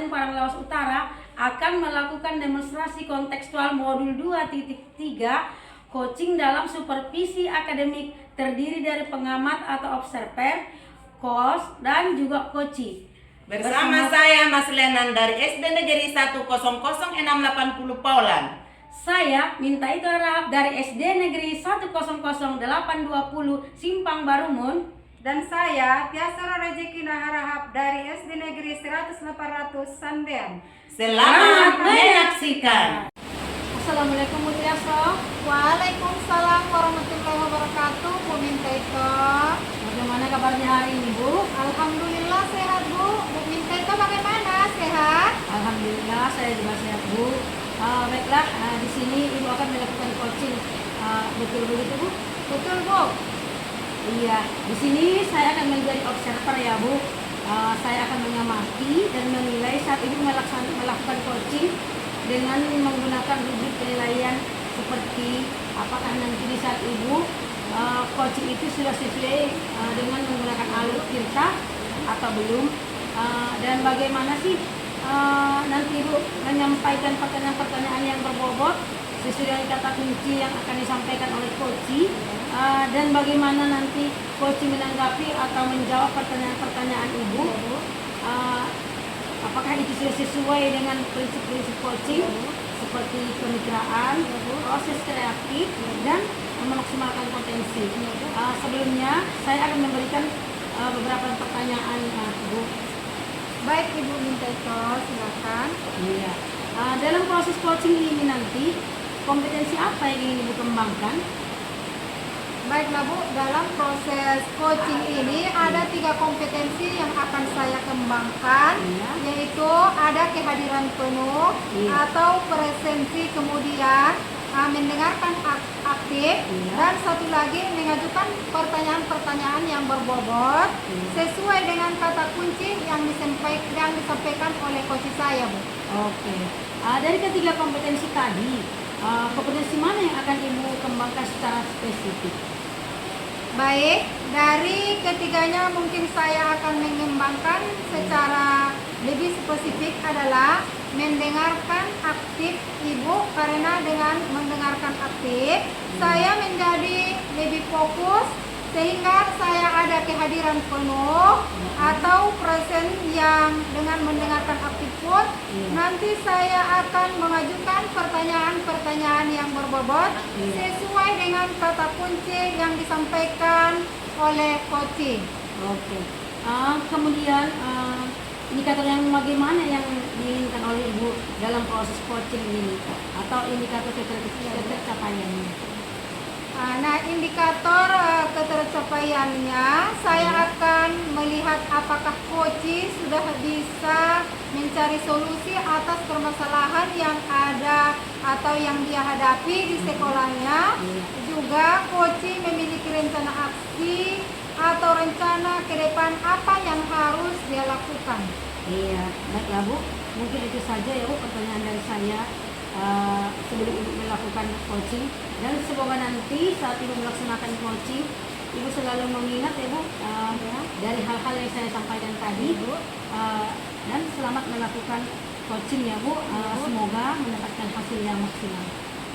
Padang Lawas Utara akan melakukan demonstrasi kontekstual modul 2.3 coaching dalam supervisi akademik terdiri dari pengamat atau observer, coach, dan juga coaching. Bersama saya Mas Lenan dari SD Negeri 1006080 Paulan. Saya Mintai Harahap dari SD Negeri 1008220 Simpang Barumun. Dan saya Tiasara Rejeki Harahap dari SD Negeri 100-800 Sandean. Selamat menyaksikan. Assalamualaikum Bu Tiasro. Waalaikumsalam warahmatullahi wabarakatuh. Bu Mintaito. Bagaimana kabarnya hari ini Bu? Alhamdulillah sehat Bu. Bu Mintaito bagaimana? Sehat? Alhamdulillah saya juga sehat Bu. Baiklah, di sini Ibu akan melakukan coaching. Betul begitu Bu? Betul Bu. Iya, di sini saya akan menjadi observer ya Bu. Saya akan mengamati dan menilai saat Ibu melakukan coaching dengan menggunakan rubrik penilaian seperti apakah nanti di saat Ibu coaching itu sudah sesuai dengan menggunakan alur tirta atau belum, dan bagaimana sih nanti Ibu menyampaikan pertanyaan-pertanyaan yang berbobot sesuai dengan kata kunci yang akan disampaikan oleh coaching, dan bagaimana nanti coaching menanggapi atau menjawab pertanyaan-pertanyaan Ibu. Apakah itu sudah sesuai dengan prinsip-prinsip coaching seperti pemikiran, proses kreatif, dan memaksimalkan potensi. Sebelumnya saya akan memberikan beberapa pertanyaan Bu. Baik Ibu Mintaito, silakan. Iya. Dalam proses coaching ini nanti kompetensi apa yang ingin Ibu kembangkan? Baiklah Bu, dalam proses coaching ini ada 3 kompetensi yang akan saya kembangkan, yaitu ada kehadiran penuh atau presensi, kemudian mendengarkan aktif, dan satu lagi mengajukan pertanyaan-pertanyaan yang berbobot sesuai dengan kata kunci yang disampaikan oleh coach saya Bu. Oke. Dari ketiga kompetensi tadi, kompetensi mana yang akan Ibu kembangkan secara spesifik? Baik, dari ketiganya mungkin saya akan mengembangkan secara lebih spesifik adalah mendengarkan aktif Ibu, karena dengan mendengarkan aktif saya menjadi lebih fokus sehingga saya ada kehadiran penuh atau present, yang dengan mendengarkan aktif pun nanti saya akan mengajukan pertanyaan-pertanyaan yang berbobot sesuai dengan kata kunci yang disampaikan oleh coaching. Oke. Kemudian indikator yang bagaimana yang diinginkan oleh Ibu dalam proses coaching ini atau indikator ketercapaiannya? Nah, indikator ketercapaiannya saya akan melihat apakah coach sudah bisa mencari solusi atas permasalahan yang ada atau yang dia hadapi di sekolahnya. Juga coach memiliki rencana aksi atau rencana ke depan apa yang harus dia lakukan. Iya, baiklah Bu. Mungkin itu saja ya Bu pertanyaan dari saya sebelum Ibu melakukan coaching, dan semoga nanti saat Ibu melaksanakan coaching Ibu selalu mengingat ya Bu dari hal-hal yang saya sampaikan tadi Bu, dan selamat melakukan coaching ya Bu. Semoga mendapatkan hasil yang maksimal.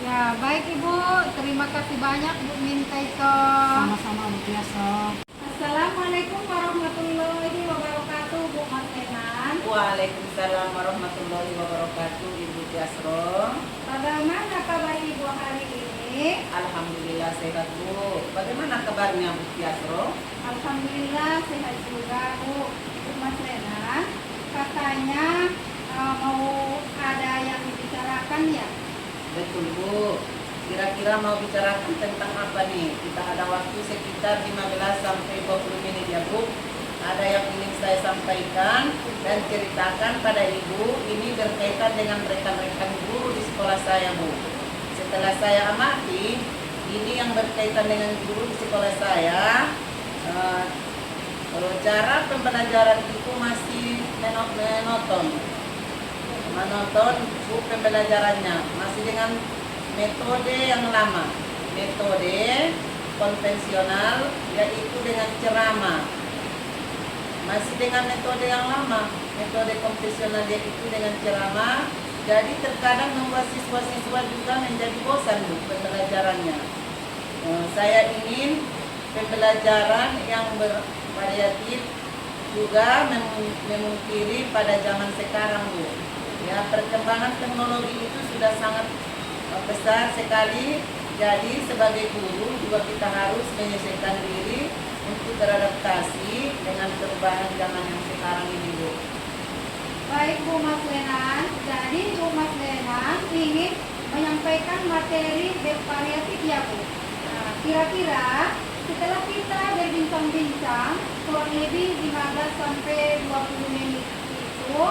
Ya, baik Ibu, terima kasih banyak Bu Mintaito. Sama-sama Bu Tiasro. Assalamualaikum warahmatullahi wabarakatuh Bu Martenan. Waalaikumsalam warahmatullahi wabarakatuh Ibu Tiasro. Bagaimana kabar Ibu hari ini? Alhamdulillah sehat Bu. Bagaimana kabarnya Bu Tiasro? Alhamdulillah sehat juga Bu. Bu Martenan, katanya mau ada yang dibicarakan ya? Betul Bu. Kira-kira mau bicarakan tentang apa nih? Kita ada waktu sekitar 15 sampai 20 menit ya Bu. Ada yang ingin saya sampaikan dan ceritakan pada Ibu. Ini berkaitan dengan rekan-rekan guru di sekolah saya Bu. Setelah saya amati, ini yang berkaitan dengan guru di sekolah saya. Cara pembelajaran itu masih monoton Bu pembelajarannya. Masih dengan metode yang lama, metode konvensional, yaitu dengan ceramah. masih dengan metode yang lama, metode konvensional yaitu dengan ceramah. Jadi terkadang membuat siswa-siswa juga menjadi bosan Bu pembelajarannya. Saya ingin pembelajaran yang bervariatif juga memungkiri pada zaman sekarang Bu. Ya, perkembangan teknologi itu sudah sangat besar sekali. Jadi sebagai guru juga kita harus menyesuaikan diri untuk beradaptasi dengan perubahan zaman yang sekarang ini Bu. Baik Bu Mas Lenan, jadi Bu Mas Lenan ingin menyampaikan materi bervariatif ya Bu. Nah, kira-kira setelah kita berbincang-bincang kurang lebih 15 sampai 20 menit itu,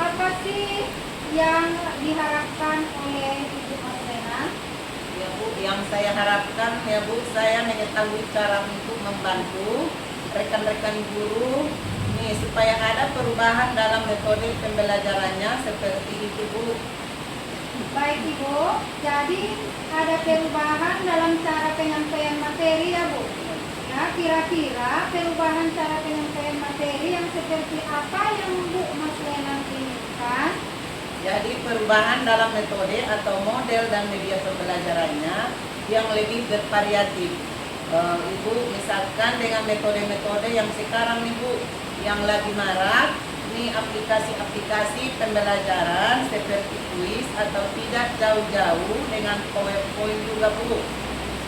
apa sih yang diharapkan oleh Ibu Mas Lenan? Ya Bu, yang saya harapkan ya Bu, saya mengetahui cara untuk membantu rekan-rekan guru nih supaya ada perubahan dalam metode pembelajarannya seperti itu Bu. Baik Ibu, jadi ada perubahan dalam cara penyampaian materi ya Bu. Ya, kira-kira perubahan cara penyampaian materi yang seperti apa yang Bu Mas Lenan inginkan? Jadi perubahan dalam metode atau model dan media pembelajarannya yang lebih bervariatif. Ibu misalkan dengan metode-metode yang sekarang Ibu yang lagi marak, ini aplikasi-aplikasi pembelajaran seperti kuis atau tidak jauh-jauh dengan PowerPoint juga Bu.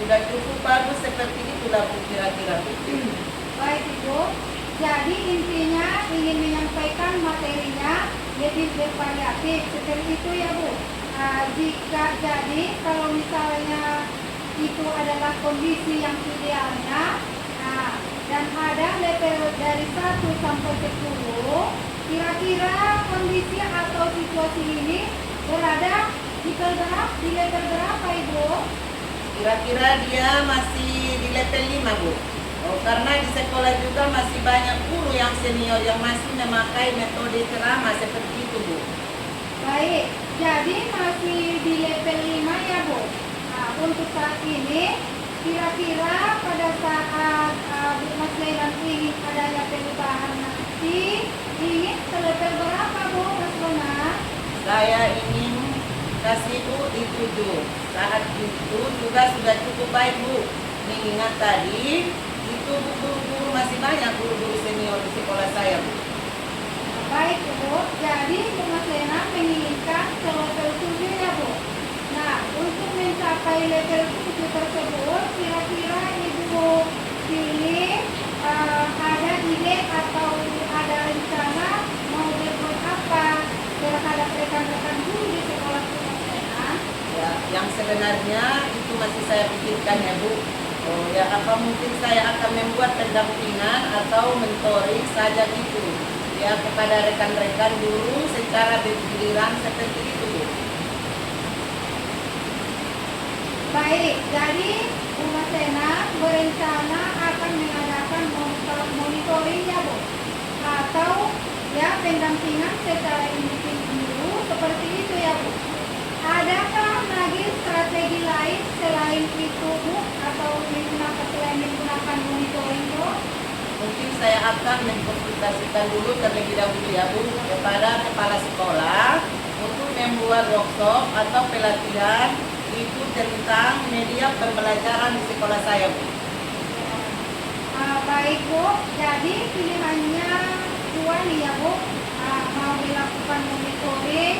Sudah cukup bagus seperti itulah Bu kira-kira. Baik Ibu, jadi intinya ingin menyampaikan materinya lebih bervariatif seperti itu ya Bu. Jika jadi kalau misalnya itu adalah kondisi yang idealnya, dan ada level dari 1 sampai 10, kira-kira kondisi atau situasi ini berada di level berapa Ibu? Kira-kira dia masih di level 5 Bu. Karena di sekolah juga masih banyak guru yang senior yang masih memakai metode ceramah seperti itu Bu. Baik, jadi masih di level 5 ya Bu. Nah, untuk saat ini kira-kira pada saat Bu Mas Lenan ingin adanya perubahan nanti, ingin ke level berapa Bu Mas Lenan? Saya ingin kasih Bu di 7. Saat itu juga sudah cukup baik Bu. Mengingat tadi itu guru-guru masih banyak guru-guru senior di sekolah saya Bu. Baik Bu, jadi Bu Mas Lenan menginginkan ke level 7 ya Bu. Nah, untuk mencapai level 7 tersebut, kira-kira Ibu pilih ada ide atau ada rencana mau berbuat apa terhadap rekan-rekan guru di sekolah Bu Mas Lenan? Ya, yang sebenarnya itu masih saya pikirkan ya Bu. Ya apa mungkin saya akan membuat pendampingan atau mentoring saja gitu. Ya kepada rekan-rekan guru secara bergiliran seperti itu Bu. Baik, jadi Bu Mas Lenan berencana akan mengadakan monitoring ya Bu, atau ya pendampingan secara individu seperti itu ya Bu. Adakah lagi strategi lain selain itu Bu, atau selain menggunakan monitoring Bu? Mungkin saya akan mengkonsultasikan dulu terlebih dahulu ya Bu kepada kepala sekolah untuk membuat workshop atau pelatihan itu tentang media pembelajaran di sekolah saya Bu. Baik Bu, jadi pilihannya dua nih ya Bu, mau dilakukan monitoring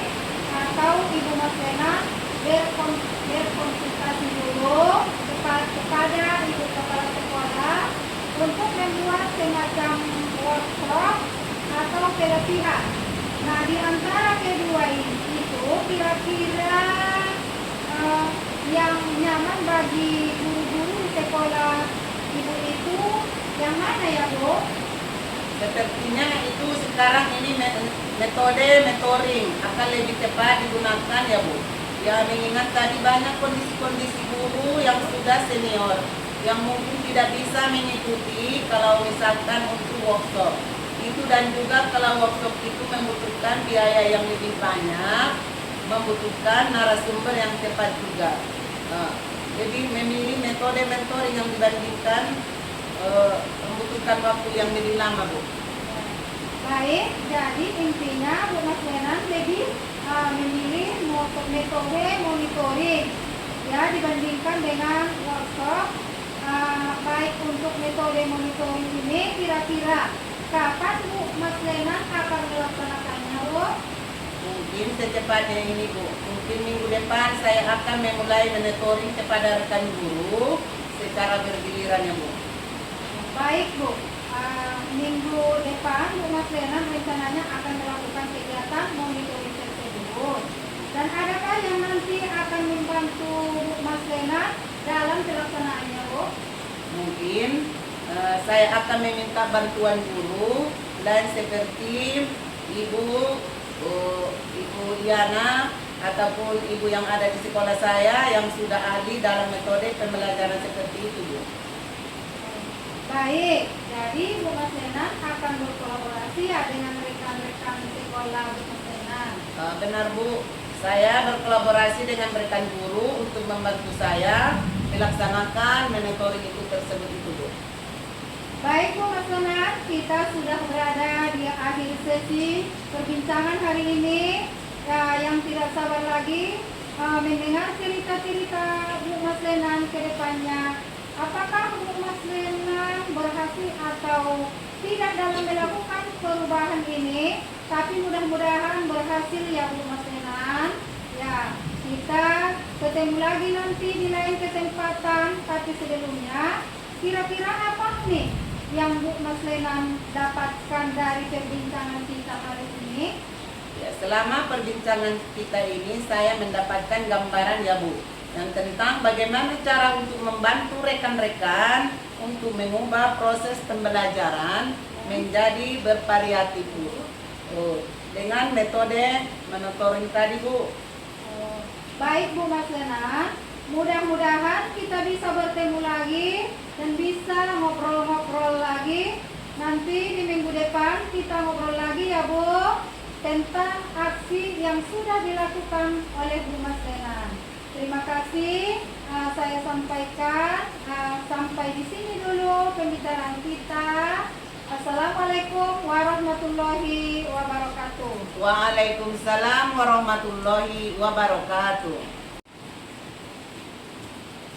atau Ibu Mas Lenan berkonsultasi dulu kepada Ibu Kepala Sekolah untuk membuat semacam workshop atau pelatihan. Nah, di antara kedua itu kira-kira yang nyaman bagi guru-guru di sekolah Ibu itu yang mana ya Bu? Sepertinya itu sekarang ini metode mentoring akan lebih cepat digunakan ya Bu. Ya mengingat tadi banyak kondisi-kondisi guru yang sudah senior yang mungkin tidak bisa mengikuti kalau misalkan untuk workshop itu, dan juga kalau workshop itu membutuhkan biaya yang lebih banyak, membutuhkan narasumber yang tepat juga. Jadi memilih metode mentoring yang dibandingkan membutuhkan waktu yang lebih lama Bu. Baik, jadi intinya Bu Mas Lenan lebih memilih metode monitoring ya dibandingkan dengan workshop. Baik untuk metode monitoring ini kira-kira kapan Bu Mas Lenan akan melaksanakannya, Bu? Mungkin secepatnya ini Bu. Mungkin minggu depan saya akan memulai monitoring kepada rekan guru secara bergiliran ya Bu. Baik Bu, minggu depan Bu Mas Lenan rencananya akan melakukan kegiatan monitoring tersebut. Dan adakah yang nanti akan membantu Bu Mas Lenan dalam pelaksanaannya, Bu? Mungkin saya akan meminta bantuan guru dan seperti Ibu Yana ataupun ibu yang ada di sekolah saya yang sudah ahli dalam metode pembelajaran seperti itu Bu. Baik, jadi Bu Mas Lenan akan berkolaborasi ya dengan rekan-rekan sekolah Bu Mas Lenan. Benar Bu, saya berkolaborasi dengan rekan guru untuk membantu saya melaksanakan monitoring itu tersebut itu Bu. Baik Bu Mas Lenan, kita sudah berada di akhir sesi perbincangan hari ini. Yang tidak sabar lagi mendengar cerita-cerita Bu Mas Lenan ke depannya. Apakah Bu Mas Lenan berhasil atau tidak dalam melakukan perubahan ini? Tapi mudah-mudahan berhasil ya Bu Mas Lenan. Ya, kita ketemu lagi nanti di lain kesempatan. Tapi sebelumnya, kira-kira apa nih yang Bu Mas Lenan dapatkan dari perbincangan kita hari ini? Ya, selama perbincangan kita ini saya mendapatkan gambaran ya Bu yang tentang bagaimana cara untuk membantu rekan-rekan untuk mengubah proses pembelajaran menjadi bervariatif Bu. Dengan metode monitoring tadi Bu. Baik Bu Mas Lenan, mudah-mudahan kita bisa bertemu lagi dan bisa ngobrol-ngobrol lagi. Nanti di minggu depan kita ngobrol lagi ya Bu tentang aksi yang sudah dilakukan oleh Bu Mas Lenan. Terima kasih, saya sampaikan sampai di sini dulu pembicaraan kita. Assalamualaikum warahmatullahi wabarakatuh. Waalaikumsalam warahmatullahi wabarakatuh.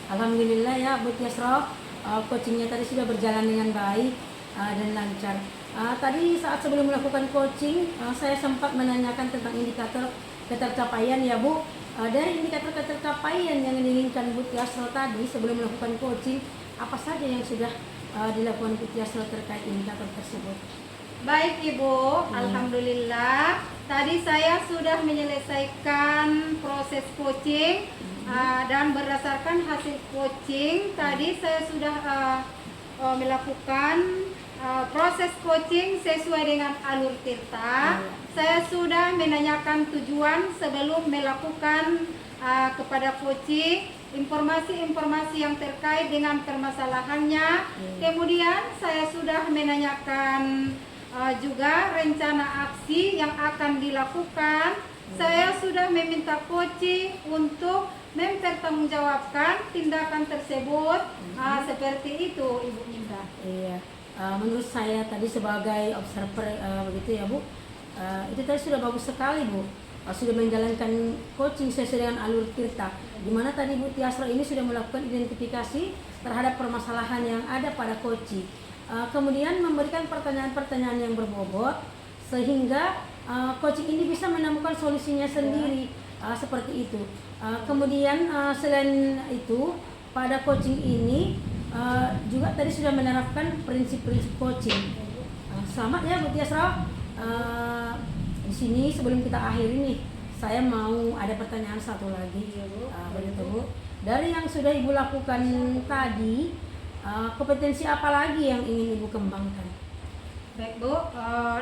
Alhamdulillah ya Bu Tiasro, coachingnya tadi sudah berjalan dengan baik dan lancar. Tadi saat sebelum melakukan coaching, saya sempat menanyakan tentang indikator ketercapaian ya Bu. Dari indikator ketercapaian yang diinginkan Bu Tiasro tadi sebelum melakukan coaching, apa saja yang sudah dilakukan Bu Tiasro terkait indikator tersebut? Baik Ibu, Alhamdulillah. Tadi saya sudah menyelesaikan proses coaching dan berdasarkan hasil coaching tadi saya sudah melakukan proses coaching sesuai dengan alur Tirta. Saya sudah menanyakan tujuan sebelum melakukan kepada coaching informasi-informasi yang terkait dengan permasalahannya. Kemudian saya sudah menanyakan juga rencana aksi yang akan dilakukan. Saya sudah meminta coaching untuk mempertanggungjawabkan tindakan tersebut. Seperti itu Ibu Minta. Iya. Menurut saya tadi sebagai observer begitu ya Bu, itu tadi sudah bagus sekali Bu. Sudah menjalankan coaching sesuai dengan alur Tirta, di mana tadi Bu Tiasro ini sudah melakukan identifikasi terhadap permasalahan yang ada pada coaching. Kemudian memberikan pertanyaan-pertanyaan yang berbobot sehingga coaching ini bisa menemukan solusinya sendiri, seperti itu. Kemudian selain itu pada coaching ini juga tadi sudah menerapkan prinsip-prinsip coaching. Selamat ya Bu Tiasro. Di sini sebelum kita akhiri nih, saya mau ada pertanyaan satu lagi, begitu Bu. Dari yang sudah Ibu lakukan tadi, kompetensi apa lagi yang ingin Ibu kembangkan? Baik Bu,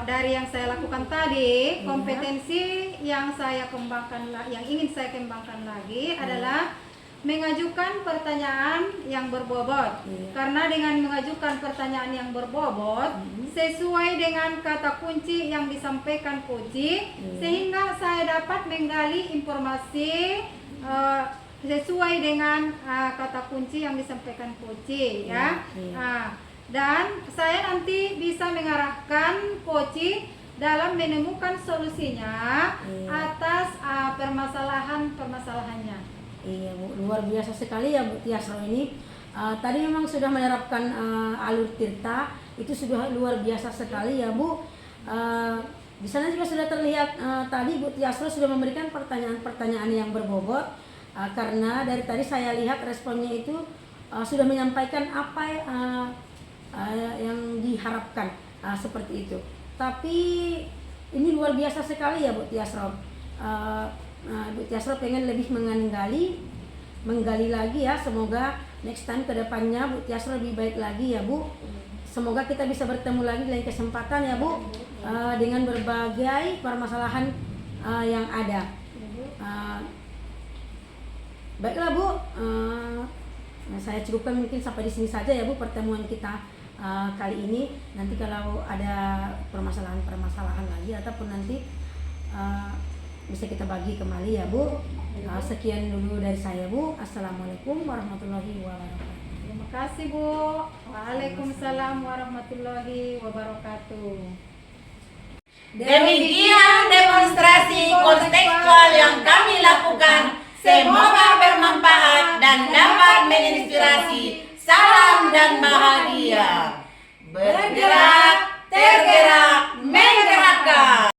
dari yang saya lakukan tadi, kompetensi yang saya kembangkan, yang ingin saya kembangkan lagi adalah mengajukan pertanyaan yang berbobot. Karena dengan mengajukan pertanyaan yang berbobot sesuai dengan kata kunci yang disampaikan coaching, sehingga saya dapat menggali informasi sesuai dengan kata kunci yang disampaikan coaching ya. Dan saya nanti bisa mengarahkan coaching dalam menemukan solusinya Iya. atas permasalahan-permasalahannya. Iya Bu, luar biasa sekali ya Bu Tiasro ini. Tadi memang sudah menerapkan alur tirta, itu sudah luar biasa sekali ya Bu. Di sana juga sudah terlihat tadi Bu Tiasro sudah memberikan pertanyaan-pertanyaan yang berbobot, karena dari tadi saya lihat responnya itu sudah menyampaikan apa yang diharapkan seperti itu. Tapi ini luar biasa sekali ya Bu Tiasro. Bu Tiasro pengen lebih menggali lagi ya. Semoga next time ke depannya Bu Tiasro lebih baik lagi ya Bu. Semoga kita bisa bertemu lagi di lain kesempatan ya Bu, dengan berbagai permasalahan yang ada. Baiklah Bu, saya cukupkan mungkin sampai di sini saja ya Bu pertemuan kita kali ini. Nanti kalau ada permasalahan lagi ataupun nanti bisa kita bagi kembali ya Bu. Sekian dulu dari saya Bu. Assalamualaikum warahmatullahi wabarakatuh. Terima kasih Bu. Waalaikumsalam warahmatullahi wabarakatuh. Demikian demonstrasi kontekstual yang kami lakukan. Semoga bermanfaat dan dapat menginspirasi. Salam dan bahagia. Bergerak, tergerak, menggerakkan.